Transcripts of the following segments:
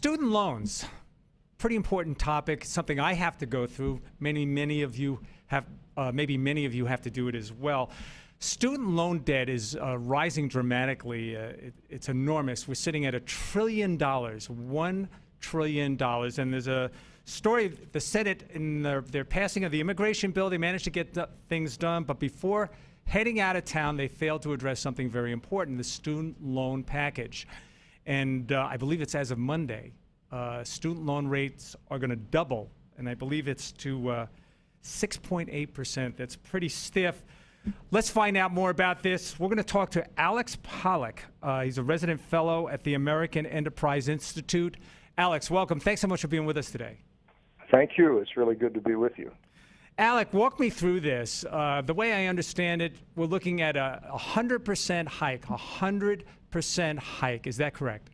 Student loans, pretty important topic, something I have to go through. Many of you have, maybe many of you have to do it as well. Student loan debt is rising dramatically. It's enormous. We're sitting at $1 trillion, $1 trillion. And there's a story, the Senate, in their passing of the immigration bill, they managed to get things done. But before heading out of town, they failed to address something very important, the student loan package. And I believe it's as of Monday. Student loan rates are going to double, and I believe it's to 6.8%. That's pretty stiff. Let's find out more about this. We're going to talk to Alex Pollack. He's a resident fellow at the American Enterprise Institute. Alex, welcome. Thanks so much for being with us today. Thank you. It's really good to be with you. Alec, walk me through this. The way I understand it, we're looking at a 100% hike, 100% hike. Is that correct?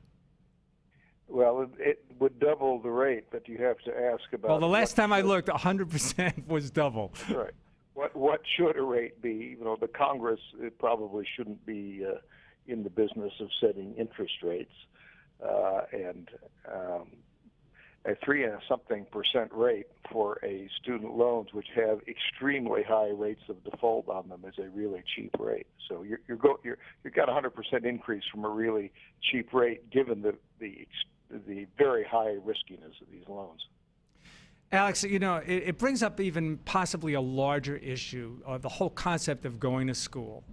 Well, it would double the rate, but you have to ask about... Well, the last time I looked, 100% was double. Right. What should a rate be? You know, the Congress probably shouldn't be in the business of setting interest rates. And a 3-something% rate for a student loans, which have extremely high rates of default on them, is a really cheap rate. So you've got a 100% increase from a really cheap rate, given the very high riskiness of these loans. Alex, you know, it brings up even possibly a larger issue, the whole concept of going to school.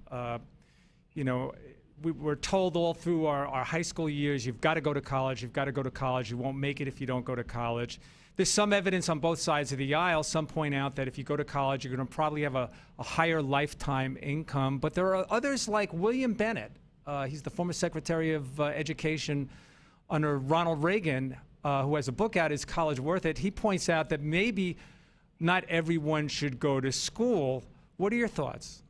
You know, we're told all through our high school years, you've got to go to college, you've got to go to college, you won't make it if you don't go to college. There's some evidence on both sides of the aisle. Some point out that if you go to college, you're going to probably have a higher lifetime income. But there are others like William Bennett. He's the former Secretary of Education under Ronald Reagan, who has a book out, Is College Worth It? He points out that maybe not everyone should go to school. What are your thoughts?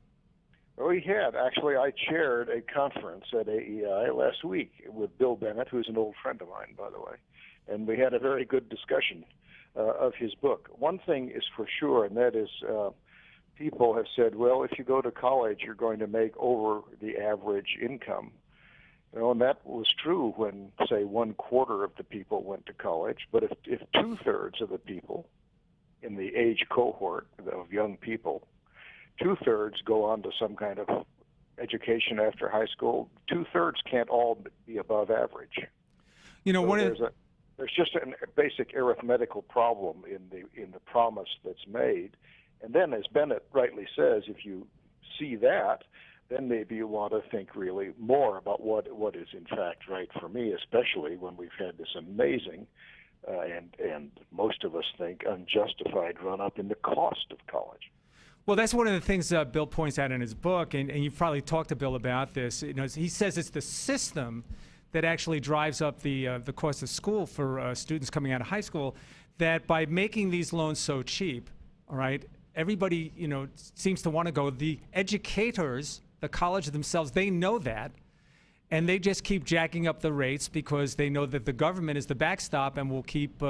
Well, actually, I chaired a conference at AEI last week with Bill Bennett, who's an old friend of mine, by the way, and we had a very good discussion of his book. One thing is for sure, and that is people have said, well, if you go to college, you're going to make over the average income. You know, and that was true when, say, 1/4 of the people went to college. But if 2/3 of the people in the age cohort of young people, 2/3 go on to some kind of education after high school, 2/3 can't all be above average. You know, so there's just a basic arithmetical problem in the promise that's made. And then, as Bennett rightly says, if you see that, then maybe you want to think really more about what is in fact right for me, especially when we've had this amazing and most of us think unjustified run-up in the cost of college. Well, that's one of the things Bill points out in his book, and you've probably talked to Bill about this. You know, he says it's the system that actually drives up the cost of school for students coming out of high school, that by making these loans so cheap, all right, everybody, you know, seems to want to go. The educators, the college themselves, they know that, and they just keep jacking up the rates because they know that the government is the backstop and will keep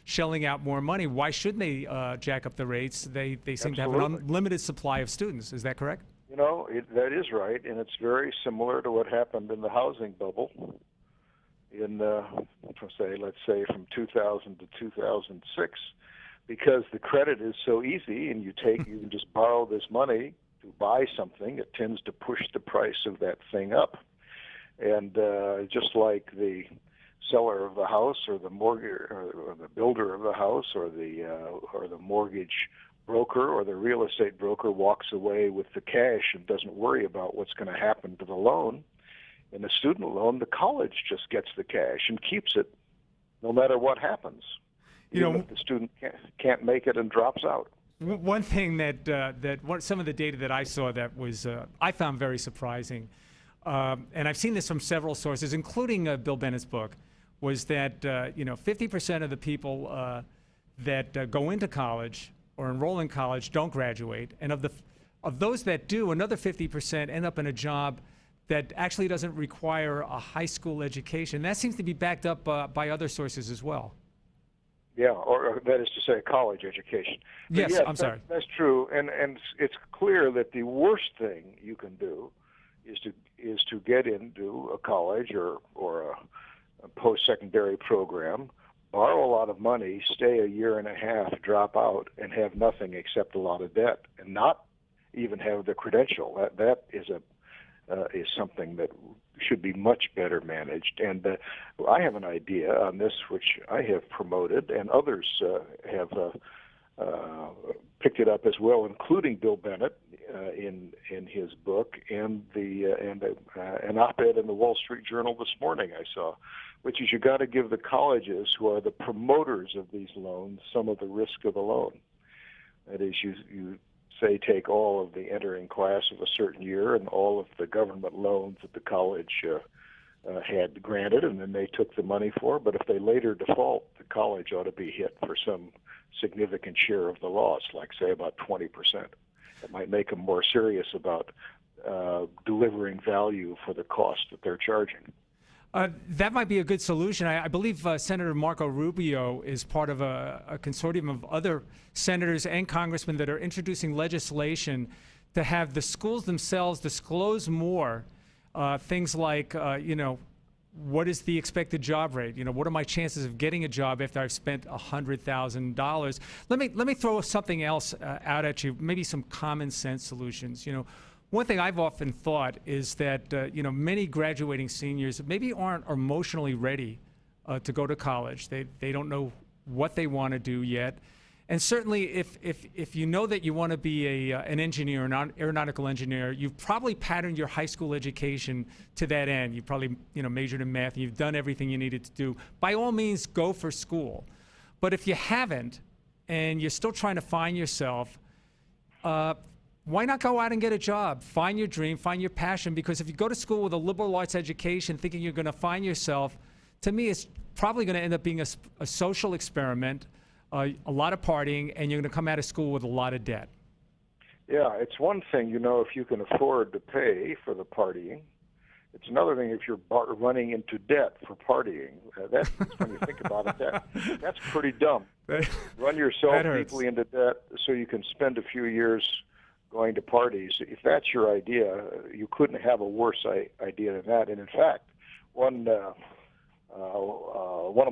shelling out more money. Why shouldn't they jack up the rates? They seem to have an unlimited supply of students. Is that correct? You know, that is right, and it's very similar to what happened in the housing bubble in, let's say, from 2000 to 2006, because the credit is so easy, and you can just borrow this money to buy something. It tends to push the price of that thing up. And just like the seller of the house, or the mortgage, or the builder of the house, or the mortgage broker, or the real estate broker walks away with the cash and doesn't worry about what's going to happen to the loan. In a student loan, the college just gets the cash and keeps it, no matter what happens. Even if the student can't make it and drops out. One thing some of the data that I saw that was I found very surprising. And I've seen this from several sources, including Bill Bennett's book, was that 50% of the people that go into college or enroll in college don't graduate, and of those that do, another 50% end up in a job that actually doesn't require a high school education. That seems to be backed up by other sources as well. Yeah, or that is to say, a college education. Yes, I'm sorry. That's true, and it's clear that the worst thing you can do is to get into a college or post-secondary program, borrow a lot of money, stay a year and a half, drop out, and have nothing except a lot of debt, and not even have the credential. That is something that should be much better managed. And I have an idea on this, which I have promoted, and others have picked it up as well, including Bill Bennett in his book, and an op-ed in the Wall Street Journal this morning I saw, which is you got to give the colleges who are the promoters of these loans some of the risk of the loan. That is, you say take all of the entering class of a certain year and all of the government loans that the college had granted, and then they took the money for. But if they later default, the college ought to be hit for some significant share of the loss, like say about 20%. It might make them more serious about delivering value for the cost that they're charging. That might be a good solution. I believe Senator Marco Rubio is part of a consortium of other senators and congressmen that are introducing legislation to have the schools themselves disclose more things like, what is the expected job rate? What are my chances of getting a job after I've spent $100,000? Let me throw something else out at you, maybe some common sense solutions. One thing I've often thought is that many graduating seniors maybe aren't emotionally ready to go to college. They don't know what they want to do yet. And certainly if you know that you want to be an engineer, an aeronautical engineer, you've probably patterned your high school education to that end. You probably majored in math and you've done everything you needed to do. By all means, go for school. But if you haven't and you're still trying to find yourself, why not go out and get a job? Find your dream, find your passion, because if you go to school with a liberal arts education thinking you're going to find yourself, to me it's probably going to end up being a social experiment, a lot of partying, and you're going to come out of school with a lot of debt. Yeah, it's one thing, if you can afford to pay for the partying. It's another thing if you're running into debt for partying. That's when you think about it, that's pretty dumb. Run yourself deeply into debt so you can spend a few years going to parties. If that's your idea, you couldn't have a worse idea than that. And in fact, one of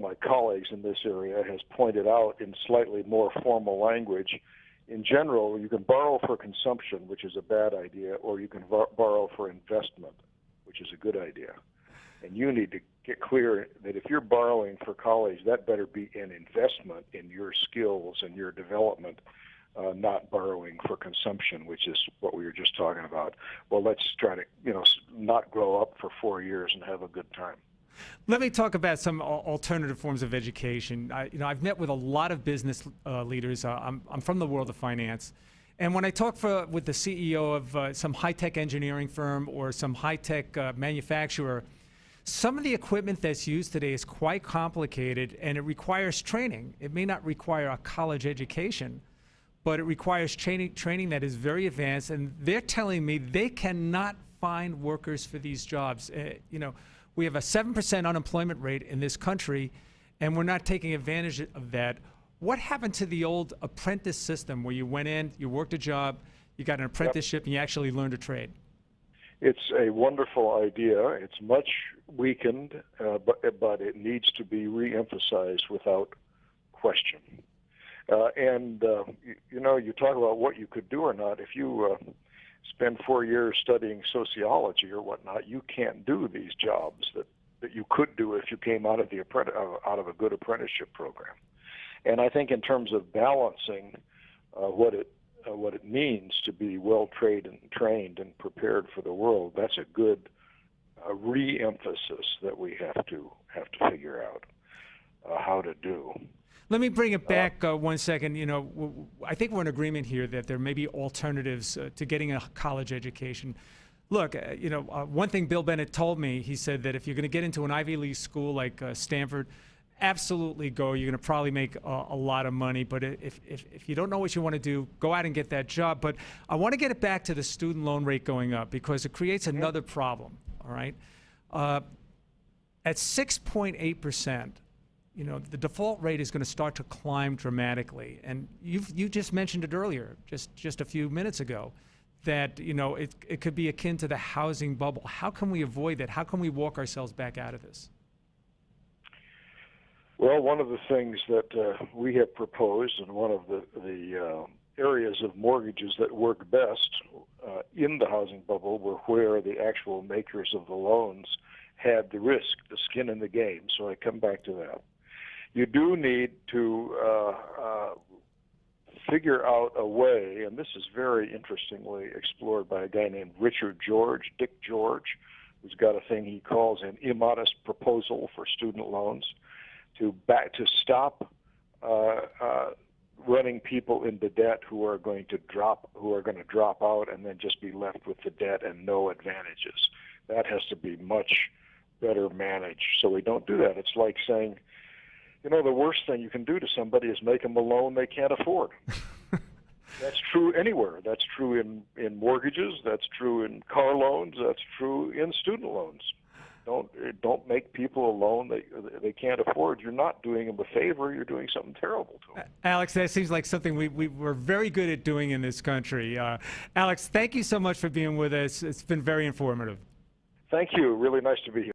my colleagues in this area has pointed out in slightly more formal language, in general, you can borrow for consumption, which is a bad idea, or you can borrow for investment, which is a good idea. And you need to get clear that if you're borrowing for college, that better be an investment in your skills and your development, not borrowing for consumption, which is what we were just talking about. Well, let's try to, not grow up for 4 years and have a good time. Let me talk about some alternative forms of education. I've met with a lot of business leaders. I'm from the world of finance. And when I talk with the CEO of some high-tech engineering firm or some high-tech manufacturer, some of the equipment that's used today is quite complicated and it requires training. It may not require a college education, but it requires training that is very advanced, and they're telling me they cannot find workers for these jobs. We have a 7% unemployment rate in this country, and we're not taking advantage of that. What happened to the old apprentice system where you went in, you worked a job, you got an apprenticeship, and you actually learned a trade? It's a wonderful idea. It's much weakened, but it needs to be re-emphasized without question. You talk about what you could do or not. If you spend 4 years studying sociology or whatnot, you can't do these jobs that you could do if you came out of a good apprenticeship program. And I think in terms of balancing what it means to be well trained and prepared for the world, that's a good re-emphasis that we have to figure out how to do. Let me bring it back 1 second. I think we're in agreement here that there may be alternatives to getting a college education. Look, one thing Bill Bennett told me, he said that if you're going to get into an Ivy League school like Stanford, absolutely go. You're going to probably make a lot of money. But if you don't know what you want to do, go out and get that job. But I want to get it back to the student loan rate going up because it creates another problem, all right? At 6.8%, the default rate is going to start to climb dramatically. And you just mentioned it earlier, just a few minutes ago, that it could be akin to the housing bubble. How can we avoid that? How can we walk ourselves back out of this? Well, one of the things that we have proposed, and one of the areas of mortgages that work best in the housing bubble were where the actual makers of the loans had the risk, the skin in the game. So I come back to that. You do need to figure out a way, and this is very interestingly explored by a guy named Dick George, who's got a thing he calls an immodest proposal for student loans, to stop running people into debt who are going to drop out and then just be left with the debt and no advantages. That has to be much better managed. So we don't do that. It's like saying, the worst thing you can do to somebody is make them a loan they can't afford. That's true anywhere. That's true in mortgages. That's true in car loans. That's true in student loans. Don't make people a loan they can't afford. You're not doing them a favor. You're doing something terrible to them. Alex, that seems like something we're very good at doing in this country. Alex, thank you so much for being with us. It's been very informative. Thank you. Really nice to be here.